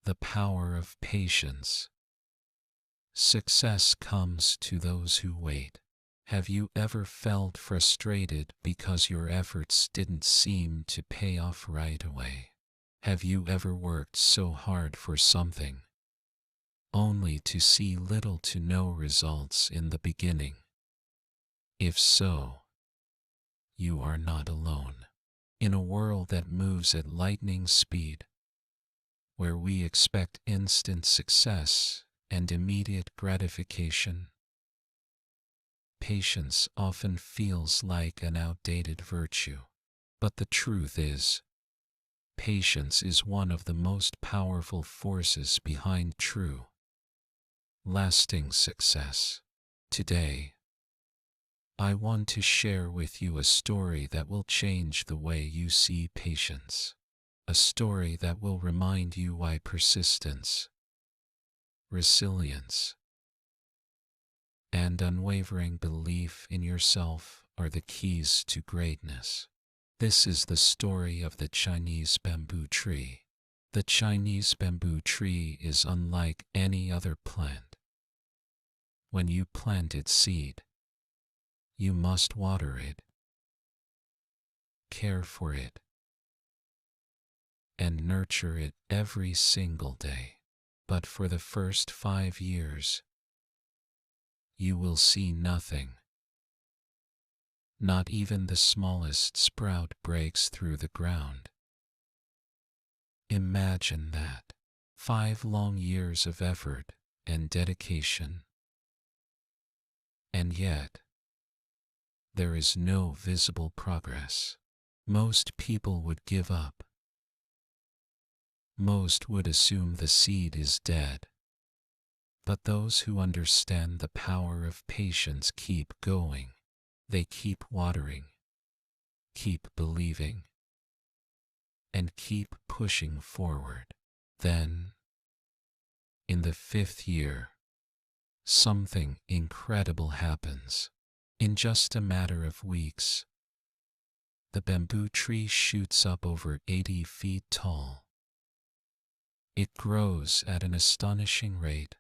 The power of patience. Success comes to those who wait. Have you ever felt frustrated because your efforts didn't seem to pay off right away? Have you ever worked so hard for something, only to see little to no results in the beginning? If so, you are not alone. In a world that moves at lightning speed, where we expect instant success and immediate gratification, patience often feels like an outdated virtue. But the truth is, patience is one of the most powerful forces behind true, lasting success. Today, I want to share with you a story that will change the way you see patience. A story that will remind you why persistence, resilience, and unwavering belief in yourself are the keys to greatness. This is the story of the Chinese bamboo tree. The Chinese bamboo tree is unlike any other plant. When you plant its seed, you must water it, care for it, and nurture it every single day. But for the first 5 years, you will see nothing. Not even the smallest sprout breaks through the ground. Imagine that. 5 long years of effort and dedication. And yet, there is no visible progress. Most people would give up. Most would assume the seed is dead. But those who understand the power of patience keep going. They keep watering, keep believing, and keep pushing forward. Then, in the 5th year, something incredible happens. In just a matter of weeks, the bamboo tree shoots up over 80 feet tall. It grows at an astonishing rate,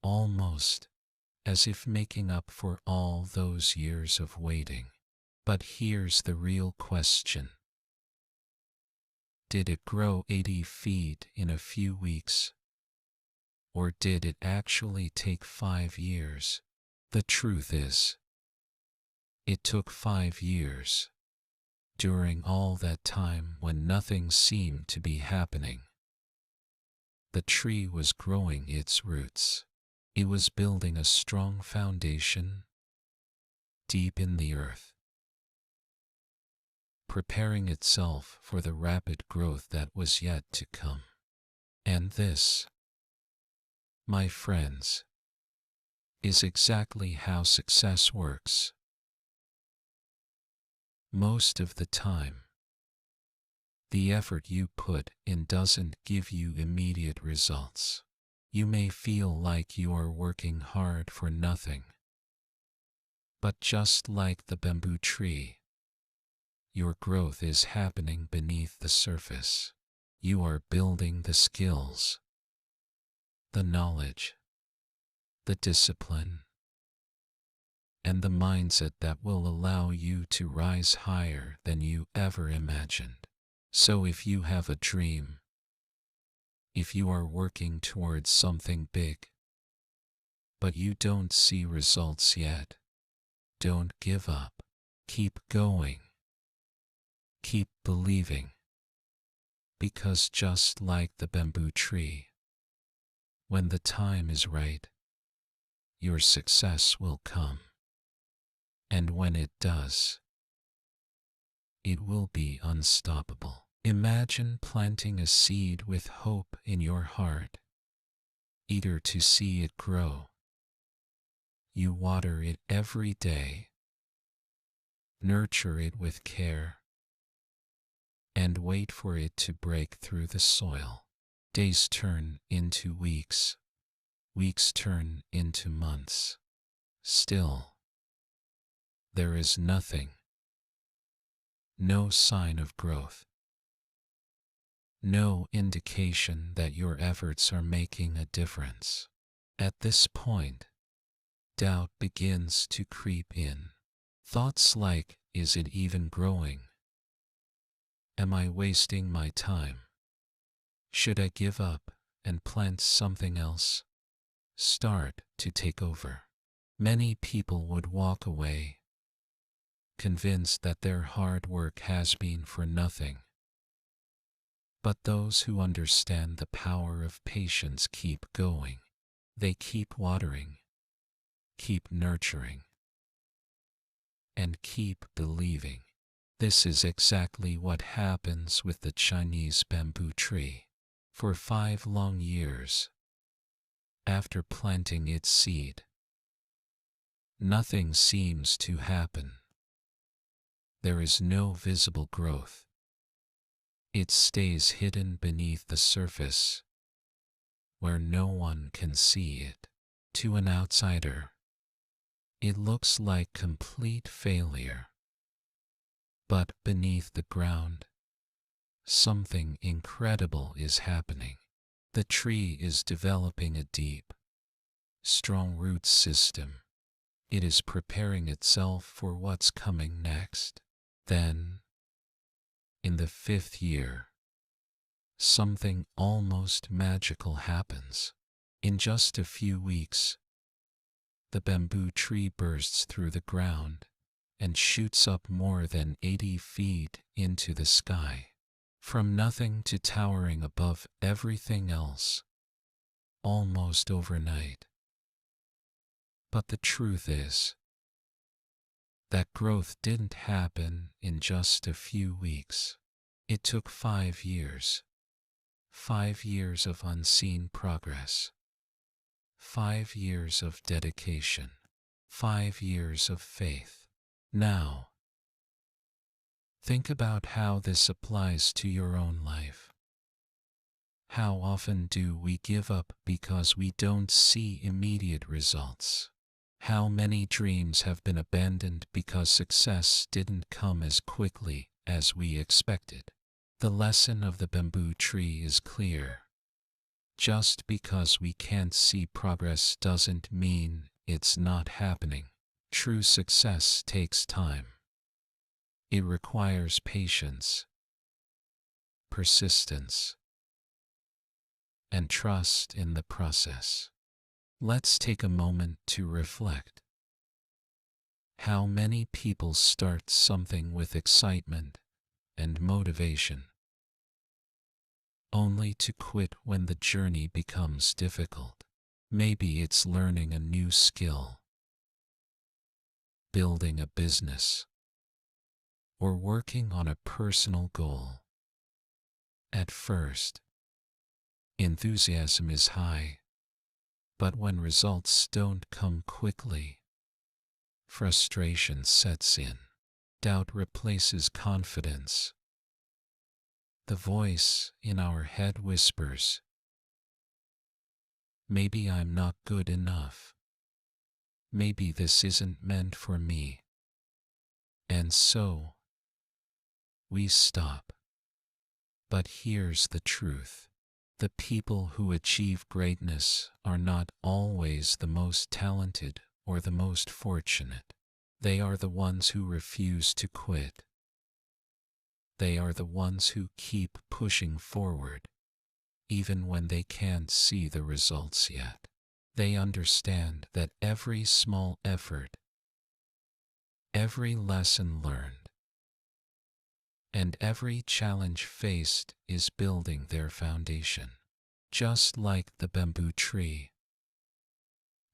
almost as if making up for all those years of waiting. But here's the real question. Did it grow 80 feet in a few weeks? Or did it actually take 5 years? The truth is, it took 5 years. During all that time when nothing seemed to be happening, the tree was growing its roots. It was building a strong foundation deep in the earth, preparing itself for the rapid growth that was yet to come. And this, my friends, is exactly how success works. Most of the time, the effort you put in doesn't give you immediate results. You may feel like you are working hard for nothing. But just like the bamboo tree, your growth is happening beneath the surface. You are building the skills, the knowledge, the discipline, and the mindset that will allow you to rise higher than you ever imagined. So if you have a dream, if you are working towards something big, but you don't see results yet, don't give up. Keep going. Keep believing. Because just like the bamboo tree, when the time is right, your success will come. And when it does, it will be unstoppable. Imagine planting a seed with hope in your heart, eager to see it grow. You water it every day, nurture it with care, and wait for it to break through the soil. Days turn into weeks, weeks turn into months. Still, there is nothing, no sign of growth. no indication that your efforts are making a difference. At this point, doubt begins to creep in. Thoughts like, is it even growing? Am I wasting my time? Should I give up and plant something else? Start to take over. Many people would walk away, convinced that their hard work has been for nothing. But those who understand the power of patience keep going. They keep watering, keep nurturing, and keep believing. This is exactly what happens with the Chinese bamboo tree. For 5 long years, after planting its seed, nothing seems to happen. There is no visible growth. It stays hidden beneath the surface, where no one can see it. To an outsider, it looks like complete failure. But beneath the ground, something incredible is happening. The tree is developing a deep, strong root system. It is preparing itself for what's coming next. Then, in the 5th year, something almost magical happens. In just a few weeks, the bamboo tree bursts through the ground and shoots up more than 80 feet into the sky. From nothing to towering above everything else, almost overnight. But the truth is that growth didn't happen in just a few weeks. It took 5 years. 5 years of unseen progress. 5 years of dedication. 5 years of faith. Now, think about how this applies to your own life. How often do we give up because we don't see immediate results? How many dreams have been abandoned because success didn't come as quickly as we expected? The lesson of the bamboo tree is clear. Just because we can't see progress doesn't mean it's not happening. True success takes time. It requires patience, persistence, and trust in the process. Let's take a moment to reflect. How many people start something with excitement and motivation, only to quit when the journey becomes difficult? Maybe it's learning a new skill, building a business, or working on a personal goal. At first, enthusiasm is high, but when results don't come quickly, frustration sets in. Doubt replaces confidence. The voice in our head whispers, maybe I'm not good enough. Maybe this isn't meant for me. And so, we stop. But here's the truth. The people who achieve greatness are not always the most talented or the most fortunate. They are the ones who refuse to quit. They are the ones who keep pushing forward, even when they can't see the results yet. They understand that every small effort, every lesson learned, and every challenge faced is building their foundation. Just like the bamboo tree,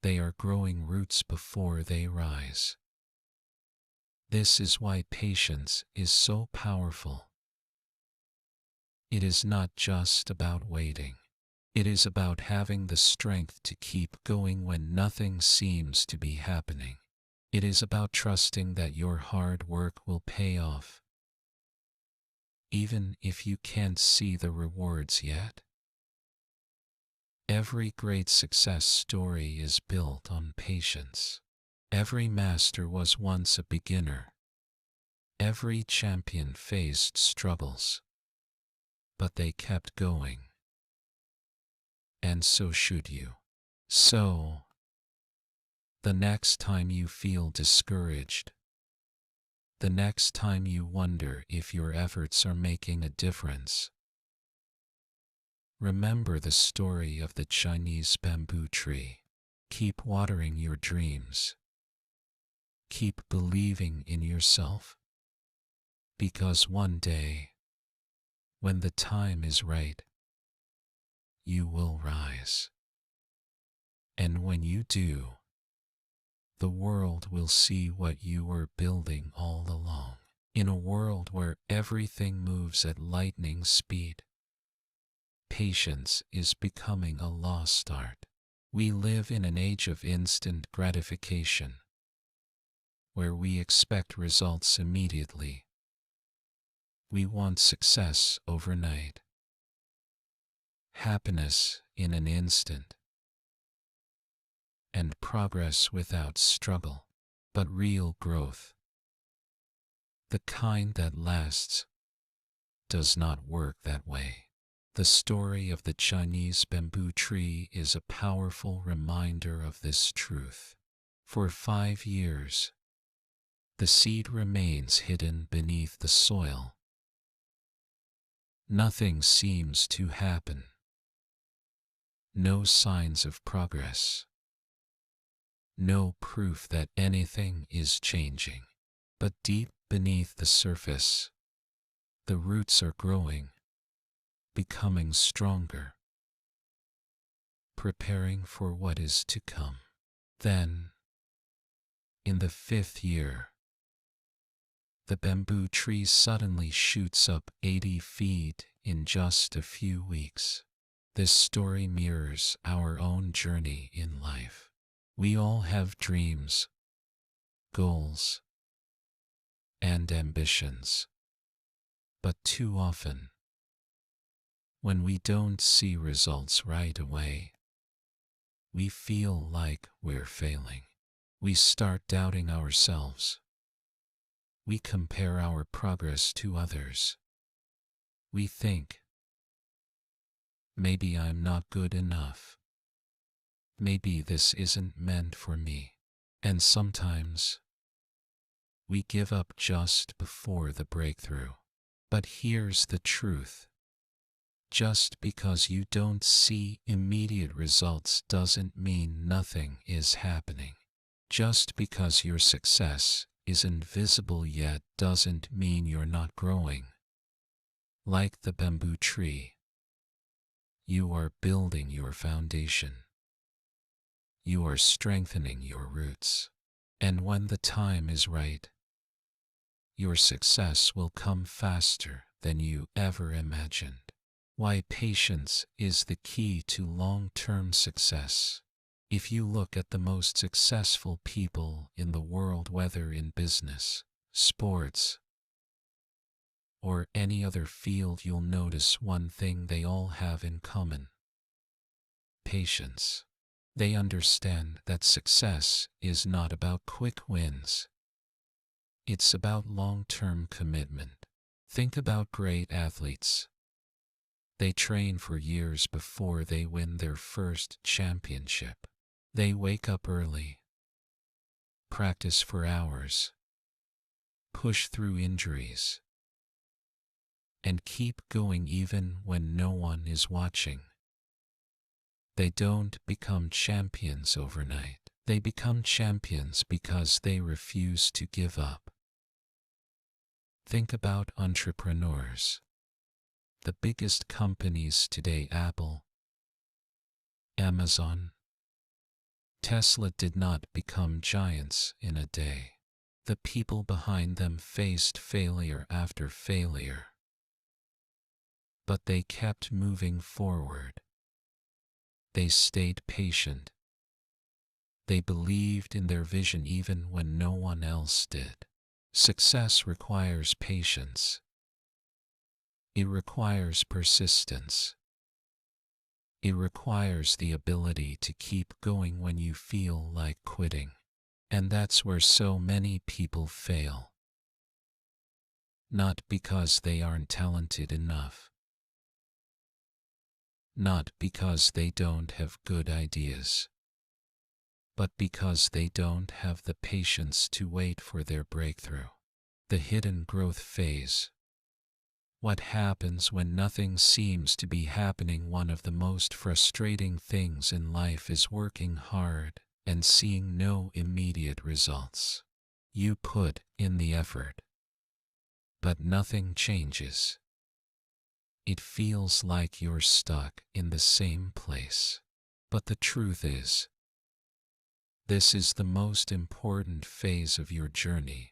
they are growing roots before they rise. This is why patience is so powerful. It is not just about waiting. It is about having the strength to keep going when nothing seems to be happening. It is about trusting that your hard work will pay off, even if you can't see the rewards yet. Every great success story is built on patience. Every master was once a beginner. Every champion faced struggles. but they kept going. And so should you. So, the next time you feel discouraged, the next time you wonder if your efforts are making a difference, remember the story of the Chinese bamboo tree. Keep watering your dreams. Keep believing in yourself. Because one day, when the time is right, you will rise. And when you do, the world will see what you were building all along. In a world where everything moves at lightning speed, patience is becoming a lost art. We live in an age of instant gratification, where we expect results immediately. We want success overnight, happiness in an instant, and progress without struggle. But real growth, the kind that lasts, does not work that way. The story of the Chinese bamboo tree is a powerful reminder of this truth. For 5 years, the seed remains hidden beneath the soil. Nothing seems to happen. No signs of progress. No proof that anything is changing. But deep beneath the surface, the roots are growing, becoming stronger, preparing for what is to come. Then, in the 5th year, the bamboo tree suddenly shoots up 80 feet in just a few weeks. This story mirrors our own journey in life. We all have dreams, goals, and ambitions. But too often, when we don't see results right away, we feel like we're failing. We start doubting ourselves. We compare our progress to others. We think, maybe I'm not good enough. Maybe this isn't meant for me. And sometimes, we give up just before the breakthrough. But here's the truth. Just because you don't see immediate results doesn't mean nothing is happening. Just because your success isn't visible yet doesn't mean you're not growing. Like the bamboo tree, you are building your foundation. You are strengthening your roots. And when the time is right, your success will come faster than you ever imagined. Why patience is the key to long-term success. If you look at the most successful people in the world, whether in business, sports, or any other field, you'll notice one thing they all have in common: patience. They understand that success is not about quick wins. It's about long-term commitment. Think about great athletes. They train for years before they win their first championship. They wake up early, practice for hours, push through injuries, and keep going even when no one is watching. They don't become champions overnight. They become champions because they refuse to give up. Think about entrepreneurs. The biggest companies today: Apple, Amazon, Tesla, did not become giants in a day. The people behind them faced failure after failure. But they kept moving forward. They stayed patient. They believed in their vision even when no one else did. Success requires patience. It requires persistence. It requires the ability to keep going when you feel like quitting. And that's where so many people fail. Not because they aren't talented enough, not because they don't have good ideas, but because they don't have the patience to wait for their breakthrough. The hidden growth phase. What happens when nothing seems to be happening? One of the most frustrating things in life is working hard and seeing no immediate results. You put in the effort, but nothing changes. It feels like you're stuck in the same place. But the truth is, this is the most important phase of your journey.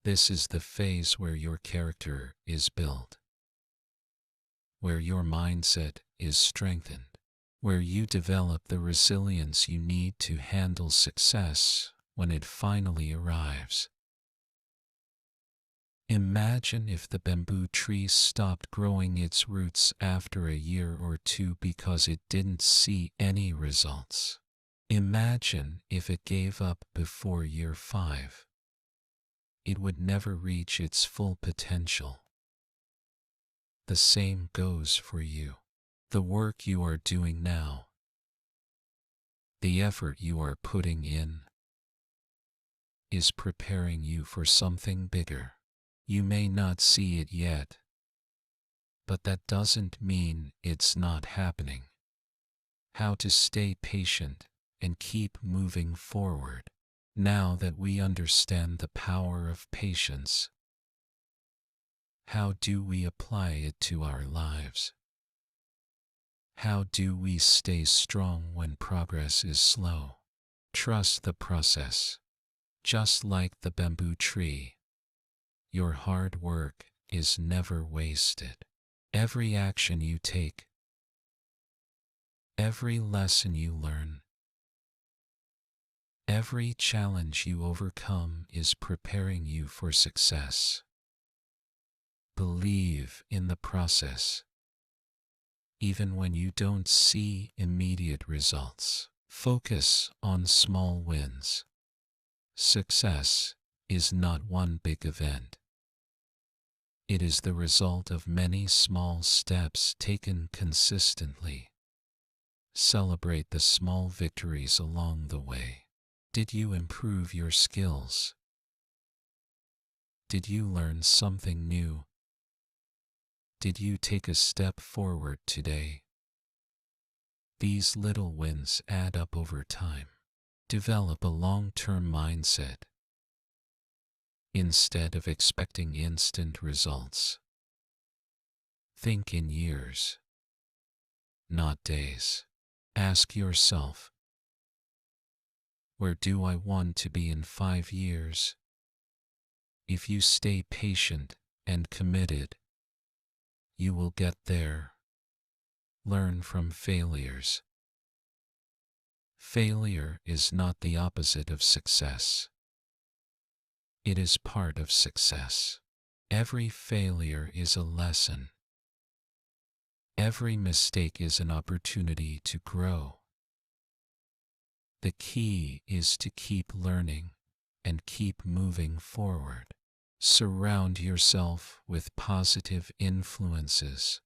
This is the phase where your character is built, where your mindset is strengthened, where you develop the resilience you need to handle success when it finally arrives. Imagine if the bamboo tree stopped growing its roots after a year or two because it didn't see any results. Imagine if it gave up before year 5. It would never reach its full potential. The same goes for you. The work you are doing now, the effort you are putting in, is preparing you for something bigger. You may not see it yet, but that doesn't mean it's not happening. How to stay patient and keep moving forward. Now that we understand the power of patience, how do we apply it to our lives? How do we stay strong when progress is slow? Trust the process. Just like the bamboo tree, your hard work is never wasted. Every action you take, every lesson you learn, every challenge you overcome is preparing you for success. Believe in the process, even when you don't see immediate results. Focus on small wins. Success is not one big event. It is the result of many small steps taken consistently. Celebrate the small victories along the way. Did you improve your skills? Did you learn something new? Did you take a step forward today? These little wins add up over time. Develop a long-term mindset. Instead of expecting instant results, think in years, not days. Ask yourself, where do I want to be in 5 years? If you stay patient and committed, you will get there. Learn from failures. Failure is not the opposite of success. It is part of success. Every failure is a lesson. Every mistake is an opportunity to grow. The key is to keep learning and keep moving forward. Surround yourself with positive influences.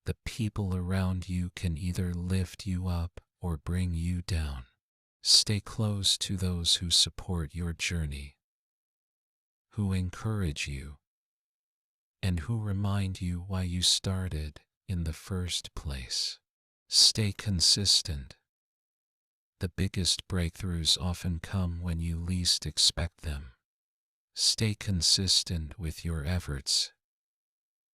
The people around you can either lift you up or bring you down. Stay close to those who support your journey, who encourage you, and who remind you why you started in the first place. Stay consistent. The biggest breakthroughs often come when you least expect them. Stay consistent with your efforts,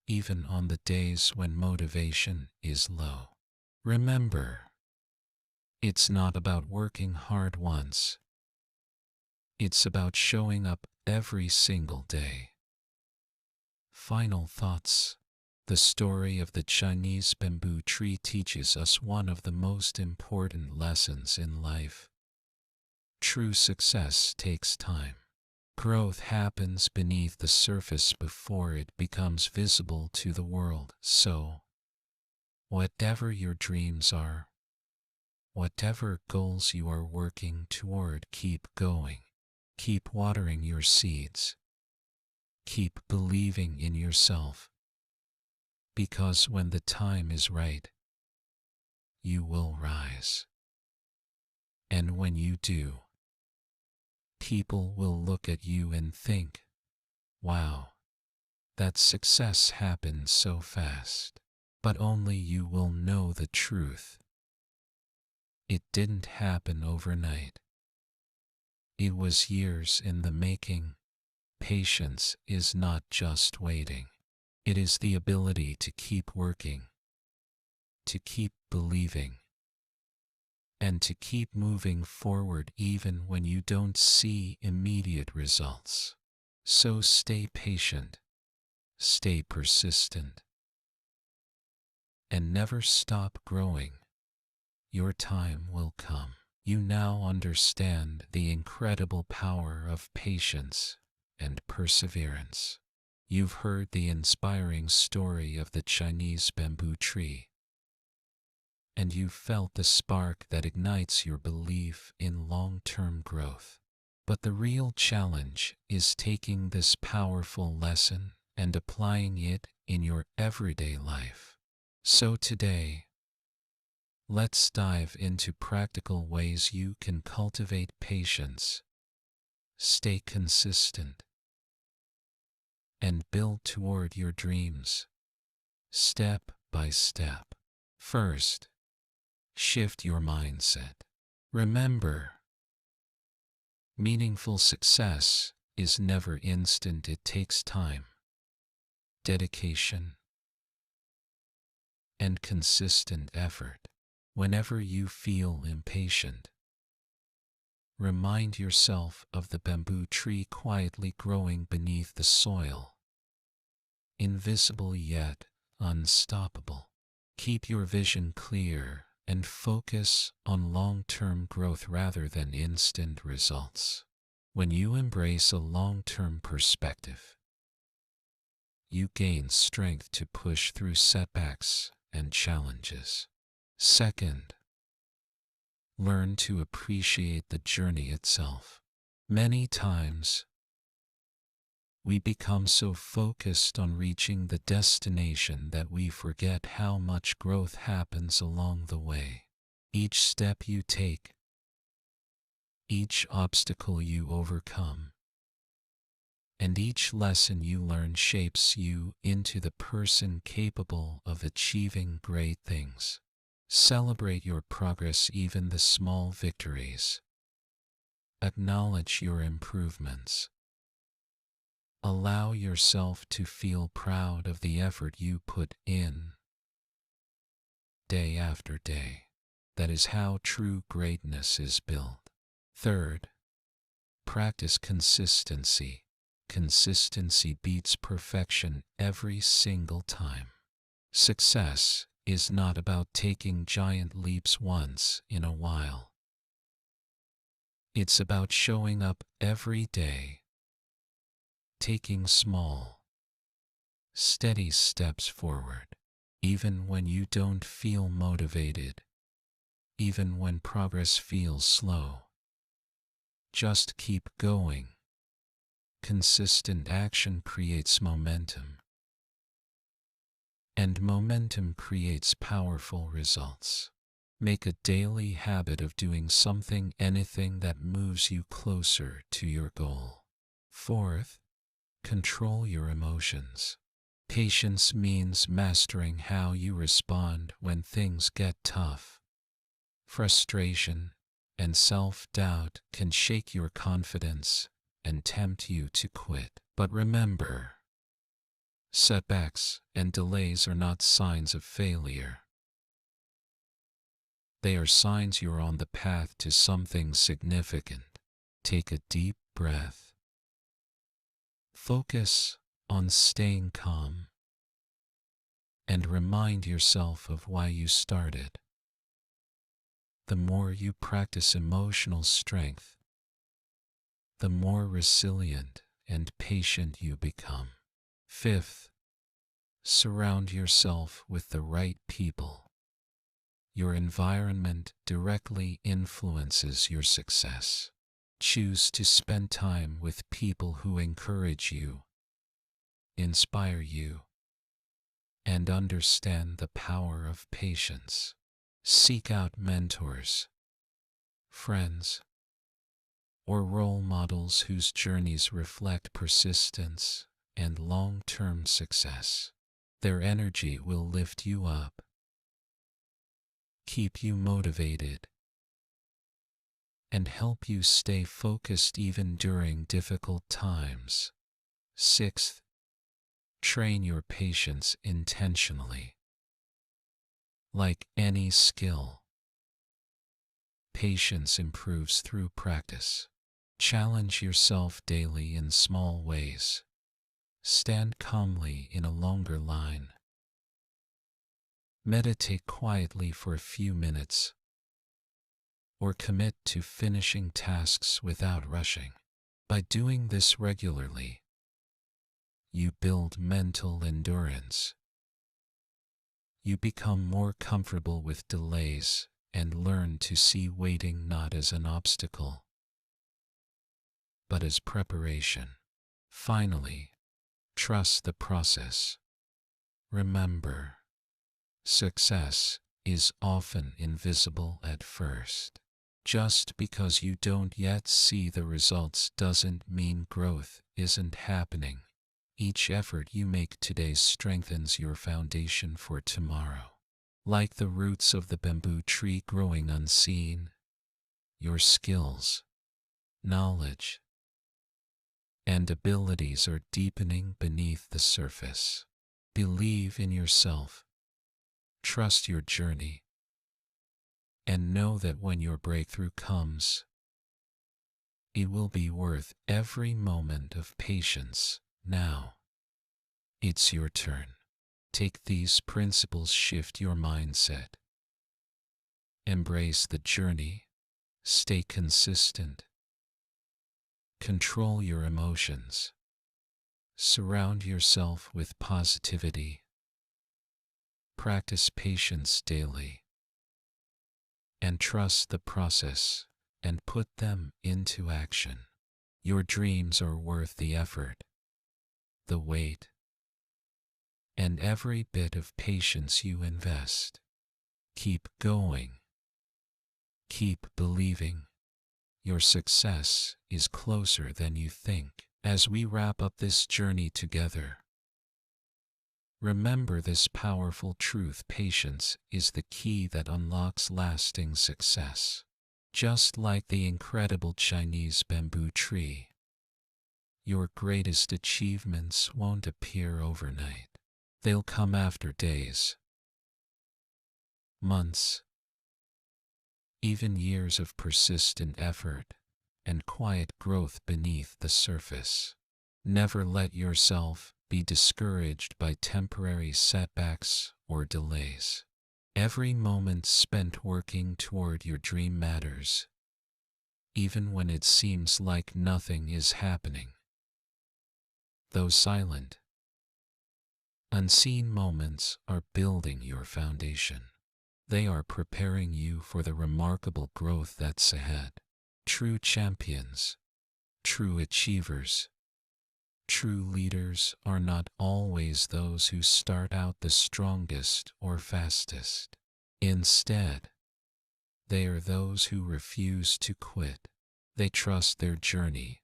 even on the days when motivation is low. Remember, it's not about working hard once. It's about showing up every single day. Final thoughts. The story of the Chinese bamboo tree teaches us one of the most important lessons in life. True success takes time. Growth happens beneath the surface before it becomes visible to the world. So, whatever your dreams are, whatever goals you are working toward, keep going. Keep watering your seeds. Keep believing in yourself. because when the time is right, you will rise. And when you do, people will look at you and think, wow, that success happened so fast. But only you will know the truth. It didn't happen overnight. It was years in the making. Patience is not just waiting. It is the ability to keep working, to keep believing, and to keep moving forward even when you don't see immediate results. So stay patient, stay persistent, and never stop growing. Your time will come. You now understand the incredible power of patience and perseverance. You've heard the inspiring story of the Chinese bamboo tree, and you've felt the spark that ignites your belief in long-term growth. But the real challenge is taking this powerful lesson and applying it in your everyday life. So today, let's dive into practical ways you can cultivate patience, stay consistent, and build toward your dreams, step by step. First, shift your mindset. Remember, meaningful success is never instant. It takes time, dedication, and consistent effort. Whenever you feel impatient, remind yourself of the bamboo tree quietly growing beneath the soil, invisible yet unstoppable. Keep your vision clear and focus on long-term growth rather than instant results. When you embrace a long-term perspective, you gain strength to push through setbacks and challenges. Second, learn to appreciate the journey itself. Many times, we become so focused on reaching the destination that we forget how much growth happens along the way. Each step you take, each obstacle you overcome, and each lesson you learn shapes you into the person capable of achieving great things. Celebrate your progress, even the small victories. Acknowledge your improvements. Allow yourself to feel proud of the effort you put in, day after day. That is how true greatness is built. Third, practice consistency. Consistency beats perfection every single time. Success is not about taking giant leaps once in a while. It's about showing up every day, taking small, steady steps forward, even when you don't feel motivated, even when progress feels slow. Just keep going. Consistent action creates momentum, and momentum creates powerful results. Make a daily habit of doing something, anything that moves you closer to your goal. Fourth, control your emotions. Patience means mastering how you respond when things get tough. Frustration and self-doubt can shake your confidence and tempt you to quit. But remember, setbacks and delays are not signs of failure. They are signs you're on the path to something significant. Take a deep breath. Focus on staying calm, and remind yourself of why you started. The more you practice emotional strength, the more resilient and patient you become. Fifth, surround yourself with the right people. Your environment directly influences your success. Choose to spend time with people who encourage you, inspire you, and understand the power of patience. Seek out mentors, friends, or role models whose journeys reflect persistence and long-term success. Their energy will lift you up, keep you motivated, and help you stay focused even during difficult times. Sixth, train your patience intentionally. Like any skill, patience improves through practice. Challenge yourself daily in small ways. Stand calmly in a longer line. Meditate quietly for a few minutes, or commit to finishing tasks without rushing. By doing this regularly, you build mental endurance. You become more comfortable with delays and learn to see waiting not as an obstacle, but as preparation. Finally, trust the process. Remember, success is often invisible at first. Just because you don't yet see the results doesn't mean growth isn't happening. Each effort you make today strengthens your foundation for tomorrow. Like the roots of the bamboo tree growing unseen, your skills, knowledge, and abilities are deepening beneath the surface. Believe in yourself, trust your journey, and know that when your breakthrough comes, it will be worth every moment of patience. Now, it's your turn. Take these principles, shift your mindset. Embrace the journey, stay consistent, control your emotions, surround yourself with positivity, practice patience daily, and trust the process and put them into action. Your dreams are worth the effort, the wait, and every bit of patience you invest. Keep going. Keep believing. Your success is closer than you think. As we wrap up this journey together, remember this powerful truth: patience is the key that unlocks lasting success. Just like the incredible Chinese bamboo tree, your greatest achievements won't appear overnight. They'll come after days, months, even years of persistent effort and quiet growth beneath the surface. Never let yourself be discouraged by temporary setbacks or delays. Every moment spent working toward your dream matters, even when it seems like nothing is happening. Those silent, unseen moments are building your foundation. They are preparing you for the remarkable growth that's ahead. True champions, true achievers, true leaders are not always those who start out the strongest or fastest. Instead, they are those who refuse to quit. They trust their journey.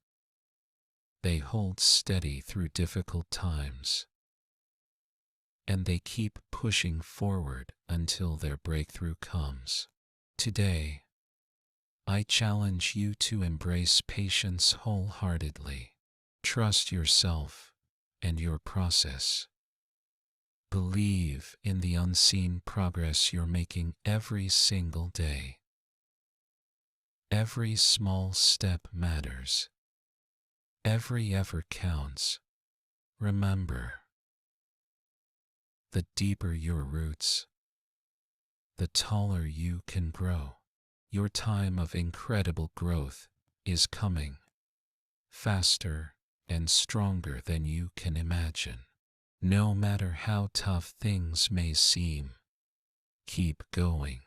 They hold steady through difficult times, and they keep pushing forward until their breakthrough comes. Today, I challenge you to embrace patience wholeheartedly. Trust yourself and your process. Believe in the unseen progress you're making every single day. Every small step matters. Every effort counts. Remember, the deeper your roots, the taller you can grow. Your time of incredible growth is coming, faster and stronger than you can imagine. No matter how tough things may seem, keep going.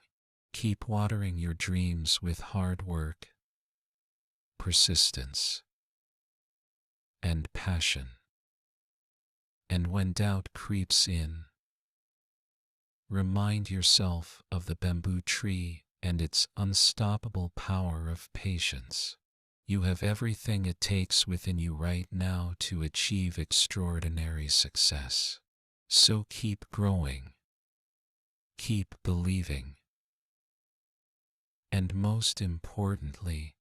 Keep watering your dreams with hard work, persistence, and passion. And when doubt creeps in, Remind yourself of the bamboo tree and its unstoppable power of patience. You have everything it takes within you right now to achieve extraordinary success. So keep growing, keep believing, and most importantly,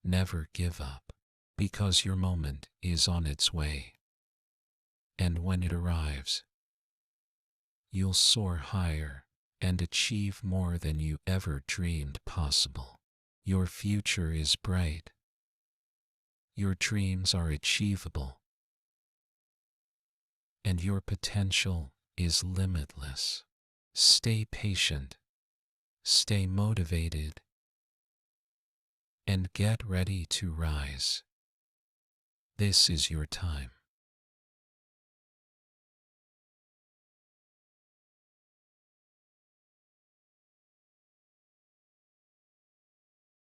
never give up, because your moment is on its way. And when it arrives, you'll soar higher and achieve more than you ever dreamed possible. Your future is bright. Your dreams are achievable. And your potential is limitless. Stay patient, stay motivated, and get ready to rise. This is your time.